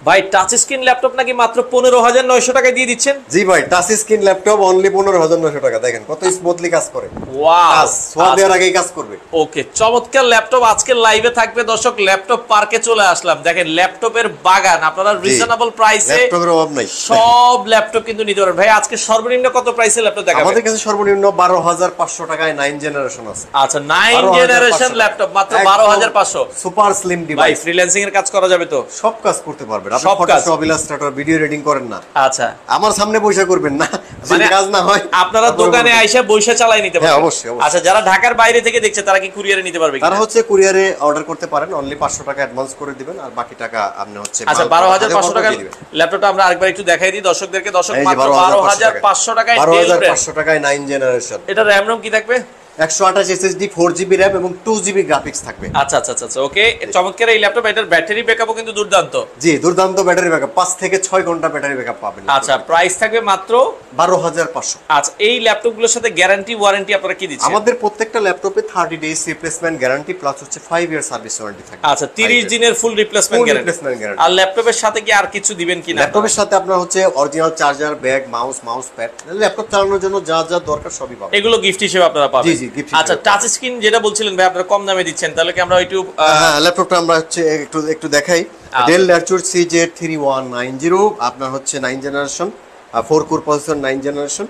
ভাই touch screen laptop নাকি মাত্র 15,900 টাকায় দিয়ে দিচ্ছেন? জি ভাই, টাচ স্ক্রিন ল্যাপটপ অনলি 15,900 টাকা। দেখেন কত স্মুথলি কাজ করে। ওয়াও, সোয়া দেওয়ার আগেই কাজ করবে। ওকে, চমৎকার ল্যাপটপ আজকে লাইভে থাকবে দর্শক। ল্যাপটপ পার্কে চলে আসলাম, দেখেন ল্যাপটপের বাগান। আপনারা রিজনেবল প্রাইসে ল্যাপটপের অভাব নাই, সব ল্যাপটপ কিন্তু নিতে পারবেন। ভাই আজকে সর্বনিম্ন কত প্রাইসে ল্যাপটপ দেখাবেন? আমাদের কাছে সর্বনিম্ন 12,500 টাকায় 9 জেনারেশন আছে। আচ্ছা, 9 জেনারেশন ল্যাপটপ মাত্র 12,500। Super slim device. ভাই ফ্রিল্যান্সিং এর কাজ করা যাবে তো? সব কাজ করতে পারবেন। আপনি সব কাজ, ফটোশপ, ইলাস্ট্রেটর, ভিডিও এডিটিং করেন না? আচ্ছা, আমার সামনে বসে করবেন না, মানে কাজ না হয় আপনারা দোকানে আইসা বসে চালাই নিতে পারবেন। হ্যাঁ, অবশ্যই। আচ্ছা, যারা ঢাকার বাইরে থেকে দেখছে তারা কি কুরিয়ারে নিতে পারবে? তারা হচ্ছে কুরিয়ারে অর্ডার করতে পারেন। অনলি 500 টাকা অ্যাডভান্স করে দিবেন, আর বাকি টাকা আপনি হচ্ছে আচ্ছা 12,500 টাকা ল্যাপটপটা আমরা আরেকবার একটু দেখাই দিই দর্শকদেরকে। দর্শক মাত্র 12,500 টাকায় 12,500 টাকায় 9 জেনারেশন। এটা র‍্যাম রম কি থাকবে? 128 এসএসডি, 4GB র‍্যাম এবং 2GB গ্রাফিক্স থাকবে। আচ্ছা আচ্ছা আচ্ছা, ওকে, চমৎকার এই ল্যাপটপ। এটার ব্যাটারি ব্যাকআপও কিন্তু দুর্দান্ত। জি, দুর্দান্ত ব্যাটারি ব্যাকআপ, 5 থেকে 6 ঘন্টা ব্যাটারি ব্যাকআপ পাবেন। আচ্ছা, প্রাইস থাকবে মাত্র 12,500। আচ্ছা, এই ল্যাপটপগুলোর সাথে গ্যারান্টি ওয়ারেন্টি আপনারা কি দিচ্ছেন? আমাদের প্রত্যেকটা ল্যাপটপে 30 ডেজ রিপ্লেসমেন্ট গ্যারান্টি প্লাস হচ্ছে 5 ইয়ার সার্ভিস ওয়ারেন্টি থাকে। আচ্ছা, 30 দিনের ফুল রিপ্লেসমেন্ট গ্যারান্টি। আর ল্যাপটপের সাথে কি আর কিছু দিবেন কিনা? ল্যাপটপের সাথে আপনার হচ্ছে original charger, bag, mouse pad, laptop চালানোর জন্য যা যা দরকার সবই পাবেন। এগুলো গিফট হিসেবে আপনারা পাবেন। জি জি, গিফট। আচ্ছা, টাচ স্ক্রিন যেটা বলছিলেন ভাই আপনারা কম দামে দিচ্ছেন, তাহলে কি আমরা একটু হ্যাঁ, ল্যাপটপটা আমরা হচ্ছে একটু দেখাই। ডেল ল্যাটিটিউড CZ3190, আপনার হচ্ছে 9 জেনারেশন, 4 কোর প্রসেসর, 9 জেনারেশন।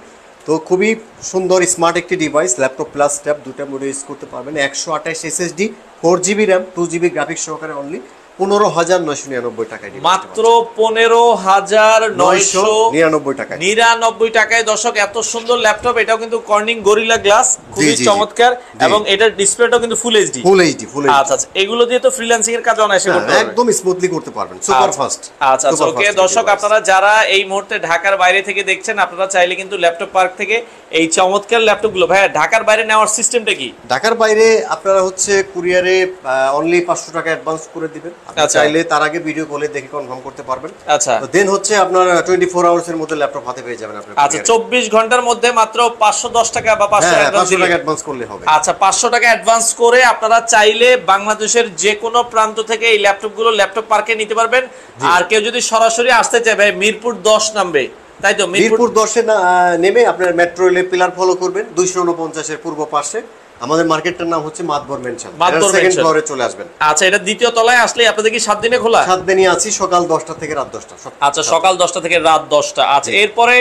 তো খুবই সুন্দর স্মার্ট একটি ডিভাইস। ল্যাপটপ প্লাস ট্যাব দুটো মোডে ইউজ করতে পারবেন। 128 SSD, 4GB RAM, 2GB graphics সহকারে অনলি 15,999 টাকায় মাত্র 15,999 টাকায় 99 টাকায়। দর্শক, এত সুন্দর ল্যাপটপ। এটাও কিন্তু কর্নিং গরিলা গ্লাস, খুবই চমৎকার, এবং এটার ডিসপ্লেটাও কিন্তু ফুল এইচডি। আচ্ছা আচ্ছা, এগুলো দিয়ে তো ফ্রিল্যান্সিং এর কাজ অনায়াসে করতে পারবেন, একদম স্মুথলি করতে পারবেন, সুপার ফাস্ট। আচ্ছা আচ্ছা, ওকে দর্শক, আপনারা যারা এই মুহূর্তে ঢাকার বাইরে থেকে দেখছেন, আপনারা চাইলে কিন্তু ল্যাপটপ পার্ক থেকে এই চমৎকার ল্যাপটপগুলো, ভাই ঢাকার বাইরে নেওয়ার সিস্টেমটা কি? ঢাকার বাইরে আপনারা হচ্ছে কুরিয়ারে অনলি 500 টাকা অ্যাডভান্স করে দিবেন। চাইলে তার আগে ভিডিও কলে দেখে কনফার্ম করতে পারবেন। আচ্ছা, দেন হচ্ছে আপনার 24 আওয়ার্স এর মধ্যে ল্যাপটপ হাতে পেয়ে যাবেন আপনি। আচ্ছা, 24 ঘন্টার মধ্যে মাত্র 510 টাকা বা 500 টাকা অ্যাডভান্স করলে হবে। আচ্ছা, 500 টাকা অ্যাডভান্স করে আপনারা চাইলে বাংলাদেশের যে কোনো প্রান্ত থেকে এই ল্যাপটপগুলো ল্যাপটপ পার্কে নিতে পারবেন। আর কেউ যদি সরাসরি আসতে চায়, ভাই মিরপুর 10 নামবে, তাই তো? মিরপুর 10 এ নেমে আপনার মেট্রো রেলে পিলার ফলো করবেন, 249 এর পূর্ব পাশে আমাদের মার্কেটটার নাম হচ্ছে মাতবর মেনশন। সেকেন্ড ফ্লোরে চলে আসবেন। আচ্ছা, এটা দ্বিতীয় তলায় আসলে আপনাদের কি 7 দিনে খোলা? 7 দিনই আছি, সকাল 10টা থেকে রাত 10টা। আচ্ছা, সকাল 10টা থেকে রাত 10টা। আচ্ছা, এরপরে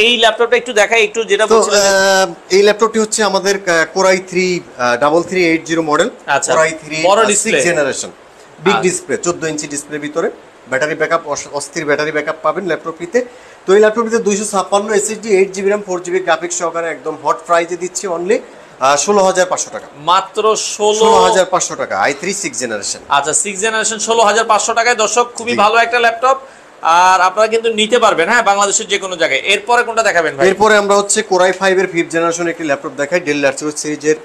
এই ল্যাপটপটা একটু দেখাই, একটু যেটা বলছিলেন। এই ল্যাপটপটি হচ্ছে আমাদের core i 3380 model. Core i 3 6 generation, big display, 14 ইঞ্চি ডিসপ্লের ভিতরে। ব্যাটারি ব্যাকআপ অস্থির ব্যাটারি ব্যাকআপ পাবেন ল্যাপটপটিতে। তো এই ল্যাপটপটিতে 256 SSD, 8GB RAM, 4GB graphics সহকারে একদম হট প্রাইসে দিচ্ছি অনলি 16,500 টাকা। মাত্র 16,500 টাকা, i3 6 জেনারেশন। আচ্ছা, 6 জেনারেশন 16,500 টাকায়। দর্শক, খুবই ভালো একটা ল্যাপটপ, আর আপনারা কিন্তু নিতে পারবেন হ্যাঁ বাংলাদেশের যে কোনো জায়গায়। এরপরে কোনটা দেখাবেন ভাই? এরপরে আমরা হচ্ছে কোরাই 5 এর 5th জেনারেশন একটি ল্যাপটপ দেখাই। ডেল ল্যাটিটিউড সিরিজের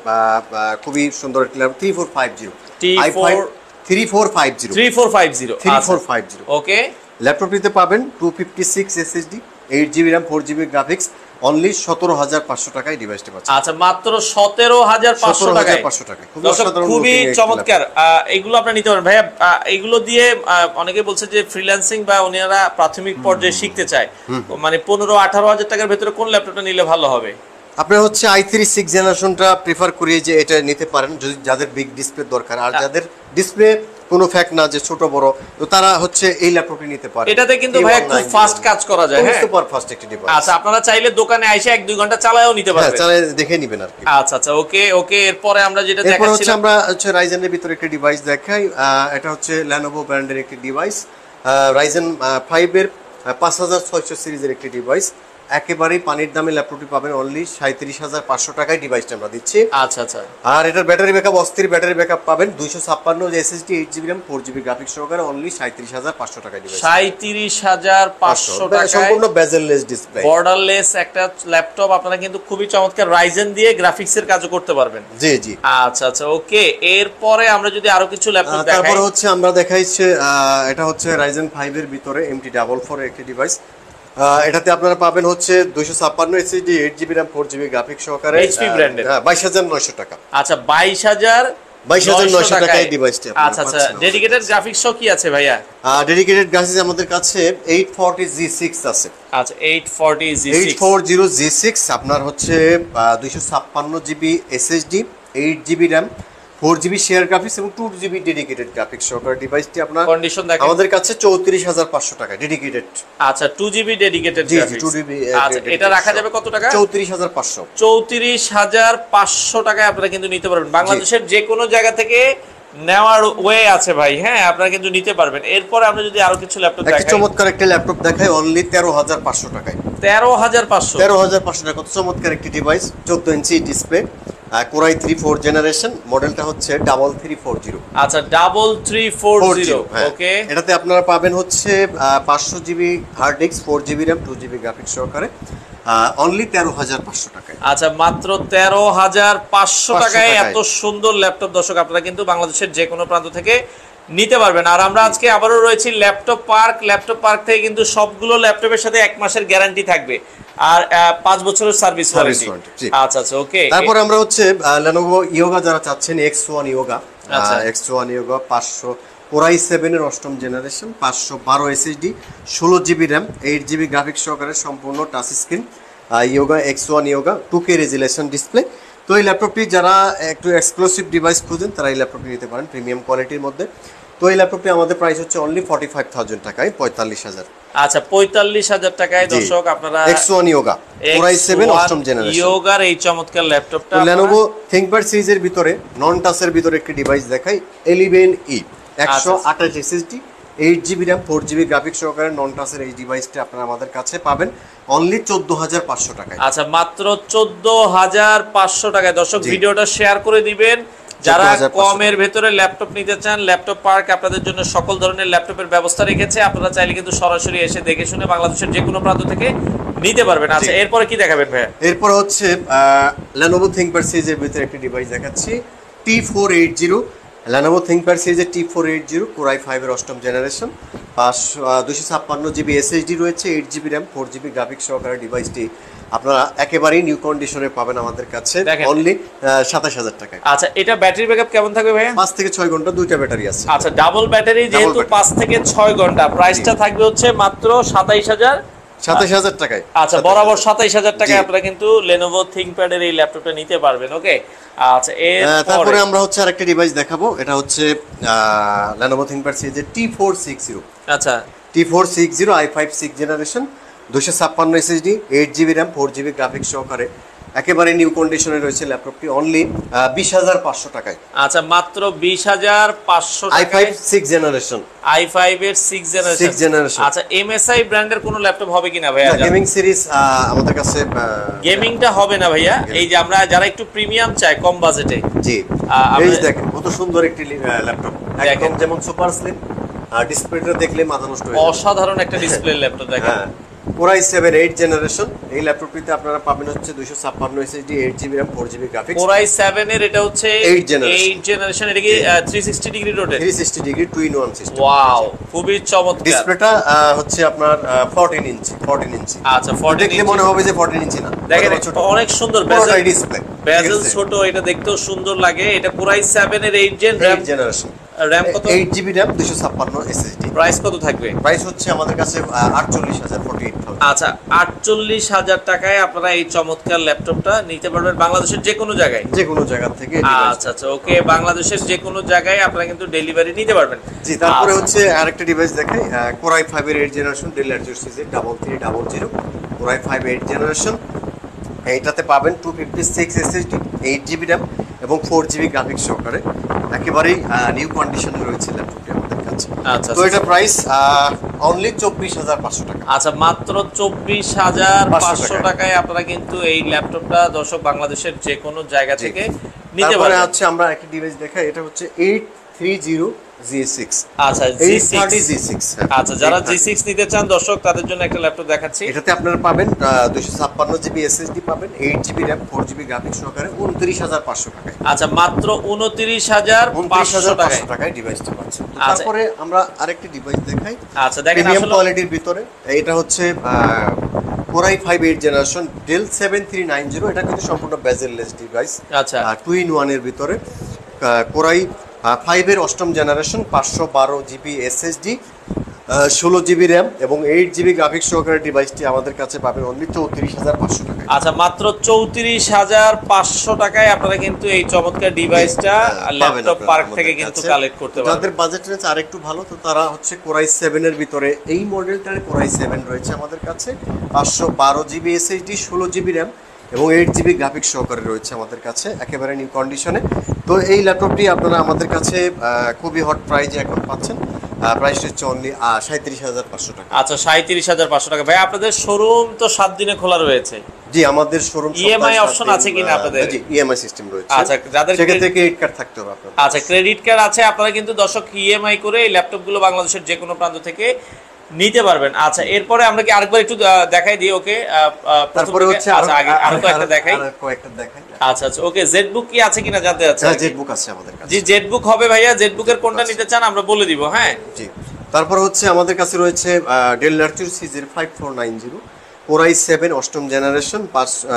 খুবই সুন্দর একটি ল্যাপটপ, 3450। ওকে, ল্যাপটপটিতে পাবেন 256 SSD, 8GB RAM, 4GB graphics, only 17,500 টাকায় ডিভাইসটি পাচ্ছেন। আচ্ছা, মাত্র 17,500 টাকায়। খুবই চমৎকার। এগুলো আপনি নিতে পারেন ভাইয়া। এগুলো দিয়ে অনেকে বলছে যে ফ্রিল্যান্সিং বা ওনারা প্রাথমিক পর্যায়ে শিখতে চায়, মানে 15-18 হাজার টাকার ভেতরে কোন ল্যাপটপটা নিলে ভালো হবে? আপনারা হচ্ছে i3 6 জেনারেশনটা প্রেফার করি যে এটা নিতে পারেন, যদি যাদের বিগ ডিসপ্লে দরকার, আর যাদের ডিসপ্লে কোনো ফ্যাক্ট না যে ছোট বড়, তো তারা হচ্ছে এই ল্যাপটপটি নিতে পারে। এটাতে কিন্তু ভাই খুব ফাস্ট কাজ করা যায়, হ্যাঁ, সুপার ফাস্ট একটি ডিভাইস। আচ্ছা, আপনারা চাইলে দোকানে এসে 1-2 ঘন্টা চালায়ও নিতে পারবেন। হ্যাঁ, চালায় দেখে নেবেন আর কি। আচ্ছা আচ্ছা, ওকে ওকে। এরপরে আমরা যেটা দেখাচ্ছি, এরপর হচ্ছে আমরা হচ্ছে রাইজেনের ভিতরে একটি ডিভাইস দেখাই। এটা হচ্ছে Lenovo ব্র্যান্ডের একটি ডিভাইস, রাইজেন 5 এর 5600 সিরিজের একটি ডিভাইস। একেবারেই পানির দামে ল্যাপটপটি পাবেন অনলি 37,500 টাকায় ডিভাইসটা আমরা দিচ্ছি। আচ্ছা আচ্ছা, আর এটার ব্যাটারি ব্যাকআপ অস্থির ব্যাটারি ব্যাকআপ পাবেন, 256 SSD, 8GB RAM, 4GB graphics সহকারে অনলি 37,500 টাকায় ডিভাইস। 37,500 টাকায় সম্পূর্ণ বেজেললেস ডিসপ্লে, বর্ডারলেস একটা ল্যাপটপ। আপনারা কিন্তু খুবই চমৎকার রাইজেন দিয়ে গ্রাফিক্সের কাজও করতে পারবেন। জি জি। আচ্ছা আচ্ছা, ওকে। এরপরে আমরা যদি আরো কিছু ল্যাপটপ দেখাই, তারপর হচ্ছে আমরা দেখাইছে এটা হচ্ছে রাইজেন 5 এর ভিতরে MT44 এর একটি ডিভাইস। এটাতে আপনারা পাবেন হচ্ছে 256 SSD, 8GB RAM, 4GB graphics সহকারে, HP ব্র্যান্ডের। 22,900 টাকা। আচ্ছা, 22,900 22,900 টাকায় ডিভাইসটি আচ্ছা আচ্ছা ডেডিকেটেড গ্রাফিক্স কি আছে ভাইয়া? ডেডিকেটেড গ্রাফিক্স আমাদের কাছে 840G6 আছে। আচ্ছা 840G6 আপনার হচ্ছে 256GB SSD, 8GB RAM, 4GB share graphics এবং 2GB ডেডিকেটেড গ্রাফিক্স সহকারে ডিভাইসটি আপনার কন্ডিশন দেখেন আমাদের কাছে 34,500 টাকা ডেডিকেটেড। আচ্ছা 2GB ডেডিকেটেড গ্রাফিক্স। 2GB আচ্ছা এটা রাখা যাবে কত টাকা? 34,500। 34,500 টাকায় আপনারা কিন্তু নিতে পারবেন। বাংলাদেশের যে কোনো জায়গা থেকে নেওয়ার ওয়ে আছে ভাই, হ্যাঁ আপনারা কিন্তু নিতে পারবেন। এরপর আমরা যদি আরো কিছু ল্যাপটপ দেখাই, একটা চমৎকার একটা ল্যাপটপ দেখাই অনলি 13,500 টাকায়। 13,500 টাকা, কত চমৎকার একটি device, 14 inch display, Core i3 4 generation, মডেলটা হচ্ছে 3340। আচ্ছা 3340 ওকে। এটাতে আপনারা পাবেন হচ্ছে 500GB hard disk, 4GB RAM, 2GB graphics সহকারে, অনলি 13,500 টাকায়। আচ্ছা মাত্র 13,500 টাকায় এত সুন্দর ল্যাপটপ দর্শক আপনারা কিন্তু বাংলাদেশের যে কোনো প্রান্ত থেকে নিতে পারবেন। আর আমরা আজকে আবারও রয়েছি ল্যাপটপ পার্ক থেকে, কিন্তু সবগুলো ল্যাপটপের সাথে 1 মাসের গ্যারান্টি থাকবে আর 5 বছরের সার্ভিস ওয়ারেন্টি। আচ্ছা আচ্ছা ওকে। তারপর আমরা হচ্ছে Lenovo Yoga যারা চাচ্ছেন, X1 Yoga, X1 Yoga 500 Core i7 এর 8ম জেনারেশন, 512 SSD, 16GB RAM, 8GB graphics সহকারে সম্পূর্ণ touch screen Yoga X1 Yoga 2K resolution display. তো এই ল্যাপটপটি যারা একটু এক্সক্লুসিভ ডিভাইস খুঁজেন তারা এই ল্যাপটপটি নিতে পারেন প্রিমিয়াম কোয়ালিটির মধ্যে। তো এই ল্যাপটপটি আমাদের প্রাইস হচ্ছে অনলি 45,000 টাকায়, 45,000। আচ্ছা 45,000 টাকায় দর্শক আপনারা X1 Yoga Core i7 8ম জেনারেশন Yoga এই চমৎকার ল্যাপটপটা Lenovo ThinkPad সিরিজের ভিতরে নন টাচের ভিতরে একটি ডিভাইস দেখাই, 11E 128 SSD, 8GB RAM, 4GB graphics সহকারে নন টাচের এই ডিভাইসটি আপনারা আমাদের কাছে পাবেন অনলি 14,500 টাকায়। আচ্ছা মাত্র 14,500 টাকায় দর্শক ভিডিওটা শেয়ার করে দিবেন। যারা কমের ভেতরে ল্যাপটপ নিতে চান, ল্যাপটপ পার্ক আপনাদের জন্য সকল ধরনের ল্যাপটপের ব্যবস্থা রেখেছে। আপনারা চাইলে কিন্তু সরাসরি এসে দেখে শুনে বাংলাদেশের যে কোনো প্রান্ত থেকে নিতে পারবেন। আচ্ছা এরপরে কি দেখাবেন ভাই? এরপর হচ্ছে Lenovo ThinkPad সিরিজের ভিতরে একটি ডিভাইস দেখাচ্ছি, T480 Lenovo ThinkPad সিরিজের T480 Core i5 এর 8ম জেনারেশন, 256GB SSD রয়েছে, 8GB RAM, 4GB গ্রাফিক্স সহকারে ডিভাইসটি আপনারা একেবারেই নিউ কন্ডিশনে পাবেন আমাদের কাছে অনলি 27,000 টাকায়। আচ্ছা এটা ব্যাটারি ব্যাকআপ কেমন থাকবে ভাইয়া? 5 থেকে 6 ঘন্টা, দুইটা ব্যাটারি আছে। আচ্ছা ডাবল ব্যাটারি, যেহেতু 5 থেকে 6 ঘন্টা, প্রাইসটা থাকবে হচ্ছে মাত্র 27,000 টাকায়। আচ্ছা বরাবর 27,000 টাকায় আপনারা কিন্তু Lenovo ThinkPad এর এই ল্যাপটপটা নিতে পারবেন। ওকে আচ্ছা তারপরে আমরা হচ্ছে আরেকটা ডিভাইস দেখাবো, এটা হচ্ছে Lenovo ThinkPad সিরিজের T460। আচ্ছা T460 i5 6 generation, 256 SSD, 8GB RAM, 4GB graphics সহকারে একেবারে নিউ কন্ডিশনে রয়েছে ল্যাপটপটি অনলি 20,500 টাকায়। আচ্ছা মাত্র 20,500 টাকায় i5 6 জেনারেশন, i5 এর 6 জেনারেশন। আচ্ছা MSI ব্র্যান্ডের কোনো ল্যাপটপ হবে কিনা ভাইয়া? গেমিং সিরিজ আমাদের কাছে গেমিংটা হবে না ভাইয়া। এই যে আমরা যারা একটু প্রিমিয়াম চাই কম বাজেটে, জি এই দেখেন কত সুন্দর একটি ল্যাপটপ, একদম যেমন সুপার স্লিম, ডিসপ্লেটা দেখলে মাথা নষ্ট হয়ে যাবে। অসাধারণ একটা ডিসপ্লে ল্যাপটপ দেখেন। Core i7 8 জেনারেশন, এই ল্যাপটপটিতে আপনারা পাবেন হচ্ছে 256 SSD, 8GB RAM, 4GB graphics. Core i7 এর এটা হচ্ছে 8 জেনারেশন, এটা কি 360 degree rotate? 360 degree 2-in-1 system. Wow খুবই চমৎকার। ডিসপ্লেটা হচ্ছে আপনার 14 ইঞ্চি। আচ্ছা 14 দেখলে মনে হবে যে 14 ইঞ্চি না, দেখেন অনেক সুন্দর বেজেল ডিসপ্লে, বেজেল ছোট, এটা দেখতেও সুন্দর লাগে। এটা Core i7 এর 8 জেনারেশন, RAM কত? 8GB RAM, 256 SSD। প্রাইস কত থাকবে? প্রাইস হচ্ছে আমাদের কাছে 48,000, 48,000। আচ্ছা 48,000 টাকায় আপনারা এই চমৎকার ল্যাপটপটা নিতে পারবেন বাংলাদেশের যে কোনো জায়গায়, যে কোনো জায়গা থেকে। আচ্ছা আচ্ছা ওকে, বাংলাদেশের যে কোনো জায়গায় আপনারা কিন্তু ডেলিভারি নিতে পারবেন। জি তারপরে হচ্ছে আরেকটা ডিভাইস দেখাই, Core i5 এর 8 জেনারেশন, Dell Latitude সিরিজের 3300 Core i5 8 জেনারেশন, এইটাতে পাবেন 256 SSD, 8GB RAM এবং 4GB গ্রাফিক্স সহকারে একেবারেই নিউ কন্ডিশনে রয়েছে ল্যাপটপটি আমাদের কাছে। আচ্ছা তো এটা প্রাইস অনলি 24,500 টাকা। আচ্ছা মাত্র 24,500 টাকায় আপনারা কিন্তু এই ল্যাপটপটা দর্শক বাংলাদেশের যে কোনো জায়গা থেকে নিতে পারবেন। তারপরে হচ্ছে আমরা একটা ডিভাইস দেখাই, এটা হচ্ছে 830G6। আচ্ছা G6। আচ্ছা যারা G6 নিতে চান দর্শক তাদের জন্য একটা ল্যাপটপ দেখাচ্ছি। এটাতে আপনারা পাবেন 256GB SSD পাবেন, 8GB RAM, 4GB গ্রাফিক্স সহকারে 29,500 টাকায়। আচ্ছা মাত্র 29,500 টাকায় ডিভাইসটা পাচ্ছেন। তারপরে আমরা আরেকটা ডিভাইস দেখাই, আচ্ছা দেখেন প্রিমিয়াম আসলে কোয়ালিটির ভিতরে, এটা হচ্ছে Core i5 8 জেনারেশন, Dell 7390। এটা কিন্তু সম্পূর্ণ বেজেললেস ডিভাইস, আচ্ছা 2-in-1 এর ভিতরে, কোরাই 5 এর 8ম জেনারেশন, 512 জিবি এসএসডি, 16 জিবি র্যাম এবং 8 জিবি গ্রাফিক্স সহকারে ডিভাইসটি আমাদের কাছে পাবেন অনলি 34,500 টাকায়। আচ্ছা, মাত্র 34,500 টাকায় আপনারা কিন্তু এই চমৎকার ডিভাইসটা ল্যাপটপ পার্ক থেকে কিন্তু কালেক্ট করতে পারবেন। যাদের বাজেট রেঞ্জ আরেকটু ভালো, তো তারা হচ্ছে কোরাই 7 এর ভিতরে এই মডেলটার কোরাই 7 রয়েছে আমাদের কাছে, 512 জিবি এসএসডি, 16 জিবি র্যাম এবং 8 জিবি গ্রাফিক্স সহকারে রয়েছে আমাদের কাছে একেবারে নিউ কন্ডিশনে। তো এই ল্যাপটপটি আপনারা আমাদের কাছে খুবই হট প্রাইজে এখন পাচ্ছেন। প্রাইস হচ্ছে অনলি 37,500 টাকা। আচ্ছা, 37,500 টাকা। ভাই আপনাদের শোরুম তো 7 দিনে খোলা রয়েছে? জি, আমাদের শোরুম ইএমআই অপশন আছে কিনা আপনাদের? জি, ইএমআই সিস্টেম রয়েছে। আচ্ছা, যাদের সেক্ষেত্রে ক্রেডিট কার্ড থাকতে হবে আপনাদের। আচ্ছা, ক্রেডিট কার্ড আছে, আপনারা কিন্তু দর্শক ইএমআই করে এই ল্যাপটপগুলো বাংলাদেশের যে কোনো প্রান্ত থেকে নিতে পারবেন। আচ্ছা, এরপরে আমরা কি আরেকবার একটু দেখাই দিই? ওকে, তারপরে হচ্ছে আরো কয়েকটা দেখাই। দেখাই। আচ্ছা আচ্ছা, ওকে, জেডবুক কি আছে কিনা জানতে চাচ্ছি। হ্যাঁ, জেডবুক আছে আমাদের কাছে। জি, জেডবুক হবে ভাইয়া। জেডবুকের কোনটা নিতে চান আমরা বলে দিব। হ্যাঁ জি। তারপর হচ্ছে আমাদের কাছে রয়েছে ডেল ল্যাটিটিউড CZ5490, কোরাই 7 8ম জেনারেশন,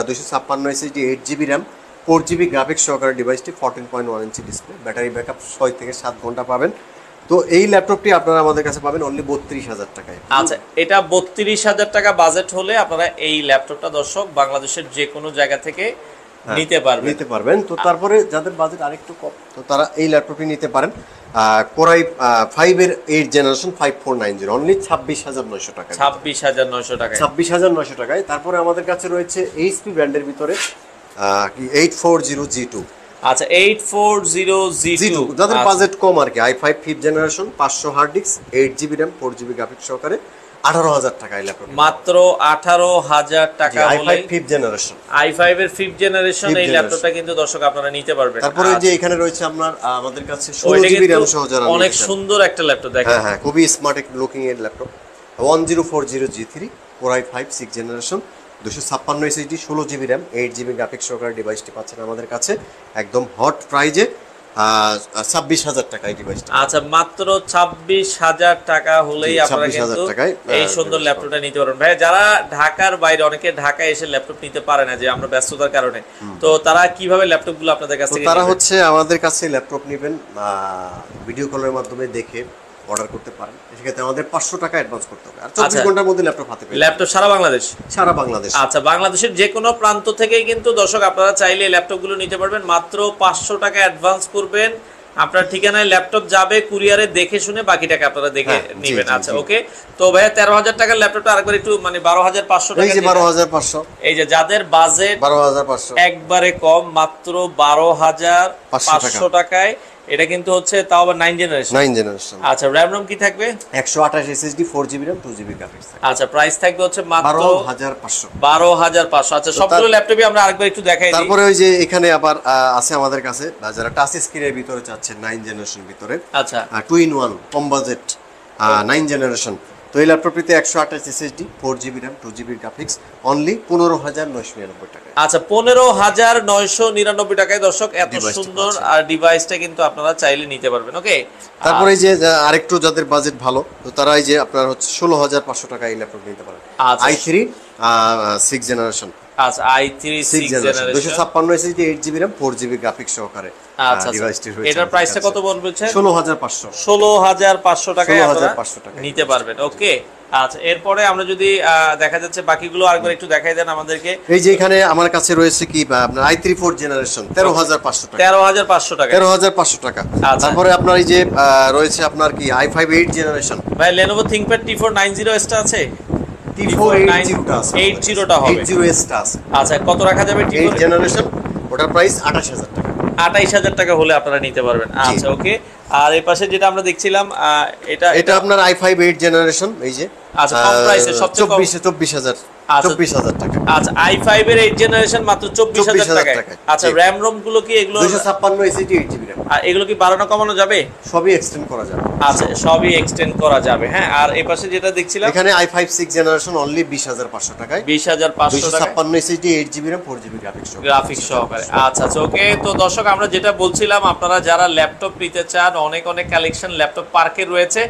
256 SSD, 8 GB RAM, 4 GB graphics সহকারে ডিভাইসটি, 14.1 ইঞ্চি ডিসপ্লে, ব্যাটারি ব্যাকআপ 6 থেকে 7 ঘন্টা পাবেন। তো এই ল্যাপটপটি আপনারা আমাদের কাছে পাবেন অনলি 32,000 টাকায়। আচ্ছা, এটা 32,000 টাকা বাজেট হলে আপনারা এই ল্যাপটপটা দর্শক বাংলাদেশের যে কোনো জায়গা থেকে নিতে পারবেন। তো তারপরে যাদের বাজেট আরেকটু কম, তো তারা এই ল্যাপটপটি নিতে পারেন। কোরাই 5 এর 8 জেনারেশন, 5490, অনলি 26,900 টাকা। 26,900 টাকা। 26,900 টাকায়। তারপরে আমাদের কাছে রয়েছে এইচপি ব্র্যান্ডের ভিতরে 840G2। আচ্ছা, 840G2 যাদের বাজেট কম আর কি, i5 5th generation, 500 hard disk, 8 GB RAM, 4 GB graphics সহকারে, 18,000 টাকা এই ল্যাপটপ। মাত্র 18,000 টাকা হলে i5 5th জেনারেশন, i5 এর 5th জেনারেশন এই ল্যাপটপটা কিন্তু দর্শক আপনারা নিতে পারবেন। তারপরে যে এখানে রয়েছে আমাদের কাছে 16 জিবি র্যাম সহ যারা অনেক সুন্দর একটা ল্যাপটপ দেখেন। হ্যাঁ, খুবই স্মার্ট লুকিং এর laptop, 1040G3, core i 5 6 generation, 256 SSD, 16 GB RAM, 8 GB graphics সহকারে ডিভাইসটি পাচ্ছেন আমাদের কাছে একদম হট প্রাইজে 26,000 টাকা এই ডিভাইসটা। আচ্ছা, মাত্র 26,000 টাকা হলেই আপনারা কিন্তু এই সুন্দর ল্যাপটপটা নিতে পারবেন। ভাই যারা ঢাকার বাইরে, অনেকে ঢাকায় এসে ল্যাপটপ নিতে পারে না যে আমরা ব্যস্ততার কারণে, তো তারা কিভাবে ল্যাপটপগুলো আপনাদের কাছ থেকে? তারা হচ্ছে আমাদের কাছে ল্যাপটপ নেবেন, ভিডিও কলের মাধ্যমে দেখে অর্ডার করতে পারেন। সেক্ষেত্রে আমাদের 500 টাকা অ্যাডভান্স করতে হবে, আর 24 ঘন্টার মধ্যে ল্যাপটপ হাতে পেয়ে। ল্যাপটপ সারা বাংলাদেশ? সারা বাংলাদেশ। আচ্ছা, বাংলাদেশের যে কোনো প্রান্ত থেকেই কিন্তু দর্শক আপনারা চাইলে ল্যাপটপগুলো নিতে পারবেন। মাত্র 500 টাকা অ্যাডভান্স করবেন, আপনার ঠিকানায় ল্যাপটপ যাবে, কুরিয়ারে দেখে শুনে বাকি টাকা আপনারা দেখে নেবেন। আচ্ছা, ওকে। তো ভাইয়া 13,000 টাকার ল্যাপটপটা আরেকবার একটু 12,500 টাকা। এই যে 12,500, এই যে যাদের বাজেট 12,500 একবারে কম, মাত্র 12,500 টাকায় এটা কিন্তু হচ্ছে, তাও আবার 9 জেনারেশন। আচ্ছা, র‍্যাম রম কি থাকবে? 128 SSD, 4 GB RAM, 2 GB graphics থাকবে। আচ্ছা, প্রাইস থাকবে হচ্ছে মাত্র 12,500। 12,500। আচ্ছা, সবগুলো ল্যাপটপই আমরা আরেকবার একটু দেখাই দিই। তারপরে ওই যে এখানে আবার আছে আমাদের কাছে যারা টাচ স্ক্রিনের ভিতরে চাচ্ছেন 9 জেনারেশন ভিতরে, আচ্ছা, 2 in 1 কম বাজেট 9 জেনারেশন, তো এই ল্যাপটপটিতে 128 SSD, 4 GB RAM, 2 GB graphics, only 15,999 টাকা। আচ্ছা, 15,999 টাকায় দর্শক এত সুন্দর আর ডিভাইসটা কিন্তু আপনারা চাইলে নিতে পারবেন। ওকে। তারপরে এই যে আরেকটু যাদের বাজেট ভালো, তো তারা এই যে আপনার হচ্ছে 16,500 টাকা এই ল্যাপটপ নিতে পারেন। i3 6 generation. আচ্ছা, i3 6 generation, 256 SSD, 8 GB RAM, 4 GB graphics সহকারে ডিভাইসটি রয়েছে। এটার প্রাইসটা কত বলছেন? 16,500। 16,500 টাকায় আপনারা 16,500 টাকা নিতে পারবেন। ওকে। আচ্ছা, এরপরে আমরা যদি দেখা যাচ্ছে বাকিগুলো আরেকবার একটু দেখাই দেন আমাদেরকে। এই যে এখানে আমার কাছে রয়েছে কি আপনার i3 4 জেনারেশন, 13,500 টাকা। 13,500 টাকা। 13,500 টাকা। তারপরে আপনার এই যে রয়েছে আপনার কি i5 8 জেনারেশন। ভাই Lenovo ThinkPad T490 টা আছে? T480 টা আছে। 80 টা হবে। 80s টা আছে। আচ্ছা, কত রাখা যাবে? 8 জেনারেশন, ওটার প্রাইস 28,000 টাকা। 28,000 টাকা হলে আপনারা নিতে পারবেন। আচ্ছা, ওকে। আর এই পাশে যেটা আমরা দেখছিলাম, এটা আপনার i5 8 জেনারেশন, এই যে আচ্ছা, কম প্রাইসে সবচেয়ে কম 24,000 টাকা। আচ্ছা, i5 এর 8 জেনারেশন মাত্র 24,000 টাকায়। আচ্ছা, র‍্যাম রম গুলো কি এগুলো 256 এসএসডি, 8 জিবি র‍্যাম, আর এগুলো কি বাড়ানো কমানো যাবে? সবই এক্সটেন্ড করা যাবে। আচ্ছা, সবই এক্সটেন্ড করা যাবে। হ্যাঁ, আর এই পাশে যেটা দেখছিলাম এখানে i5 6 জেনারেশন অনলি 20,500 টাকায়। 20,500 টাকা, 256 SSD, 8 GB RAM, 4 GB graphics সহকারে। আচ্ছা আচ্ছা, ওকে। তো দর্শক আমরা যেটা বলছিলাম, আপনারা যারা ল্যাপটপ নিতে চান, অনেক কালেকশন ল্যাপটপ পার্কে রয়েছে,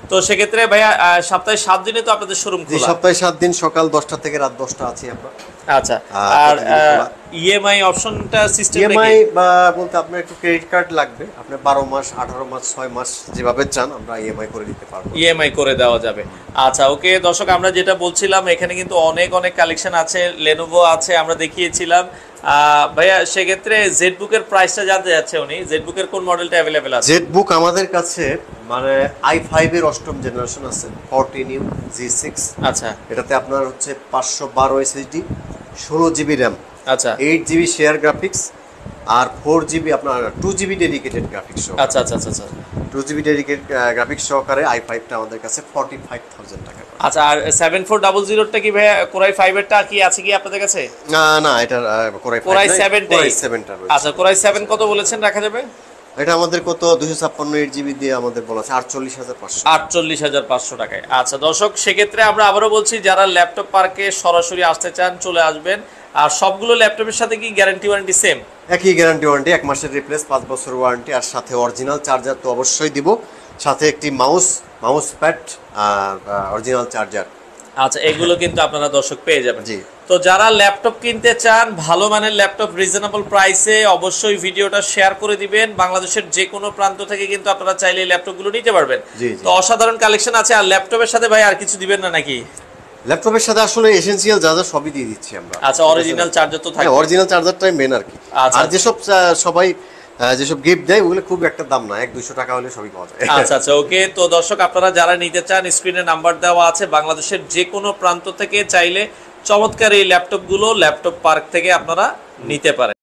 তো সেক্ষেত্রে ভাইয়া সপ্তাহে 7 দিনে তো আপনাদের শোরুম জি, খোলা? সপ্তাহে 7 দিন সকাল 10টা থেকে রাত 10টা আছি আমরা। আচ্ছা, আর ইএমআই অপশনটা সিস্টেম ইএমআই বা বলতে আপনার একটু ক্রেডিট কার্ড লাগবে, আপনি 12 মাস 18 মাস 6 মাস যেভাবে চান আমরা ইএমআই করে দিতে পারবো। ইএমআই করে দেওয়া যাবে। আচ্ছা ওকে দর্শক, আমরা যেটা বলছিলাম এখানে কিন্তু অনেক অনেক কালেকশন আছে, লেনোভো আছে, আমরা দেখিয়েছিলাম। ভাইয়া সেক্ষেত্রে জেডবুকের প্রাইসটা জানতে যাচ্ছে উনি, জেডবুকের কোন মডেলটা অ্যাভেলেবেল আছে? জেটবুক আমাদের কাছে মানে i5 এর 8ম জেনারেশন আছে, 14U G6। আচ্ছা এটাতে আপনার হচ্ছে 512 এসএসডি, 16GB র্যাম, আচ্ছা 8GB শেয়ার গ্রাফিক্স, আর 4GB আপনার 2GB ডেডিকেটেড গ্রাফিক্স সহ। আচ্ছা আচ্ছা আচ্ছা 2GB ডেডিকেটেড গ্রাফিক্স সহকারে i5টা আমাদের কাছে 45,000 টাকা। আচ্ছা, আর 7400টা কি ভাইয়া কোরাই 5 এরটা কি আছে কি আপনাদের কাছে? না এটা কোরাই কোরাই 7টা। কোরাই 7টা রয়েছে। আচ্ছা কোরাই 7 কত বলেছেন রাখা যাবে? এটা আমাদের কত 256 8GB দিয়ে আমাদের বলা আছে 48,500। 48,500 টাকায়। আচ্ছা দর্শক, সেক্ষেত্রে আমরা আবারও বলছি যারা ল্যাপটপ পার্কে সরাসরি আসতে চান চলে আসবেন। আর সবগুলো ল্যাপটপের সাথে কি গ্যারান্টি ওয়ারেন্টি সেম? একই গ্যারান্টি ওয়ারেন্টি, 1 মাসের রিপ্লেস, 5 বছর ওয়ারেন্টি, আর সাথে অরিজিনাল চার্জার তো অবশ্যই দিব, সাথে একটি মাউস প্যাড আর অরিজিনাল চার্জার। আচ্ছা এগুলো কিন্তু আপনারা দর্শক পেয়ে যাবেন। জি। তো যারা ল্যাপটপ কিনতে চান ভালো মানের ল্যাপটপ রিজনেবল প্রাইসে, অবশ্যই ভিডিওটা শেয়ার করে দিবেন। বাংলাদেশের যে কোনো প্রান্ত থেকে কিন্তু আপনারা চাইলে ল্যাপটপগুলো নিতে পারবেন। তো অসাধারণ কালেকশন আছে। আর ল্যাপটপের সাথে ভাই আর কিছু দিবেন না নাকি? ল্যাপটপের সাথে আসলে এসেনশিয়াল যা যা সবই দিয়ে দিচ্ছি আমরা। আচ্ছা, অরিজিনাল চার্জার তো থাকে? অরিজিনাল চার্জারটাই মেন আর কি। আর যেসব সবাই যেসব গিফট দেয় ওগুলো খুব একটা দাম না, 100-200 টাকা হলে সবই পাওয়া যায়। আচ্ছা আচ্ছা ওকে। তো দর্শক আপনারা যারা নিতে চান স্ক্রিনে নাম্বার দেওয়া আছে, বাংলাদেশের যে কোনো প্রান্ত থেকে চাইলে চমৎকার এই ল্যাপটপগুলো ল্যাপটপ পার্ক থেকে আপনারা নিতে পারেন।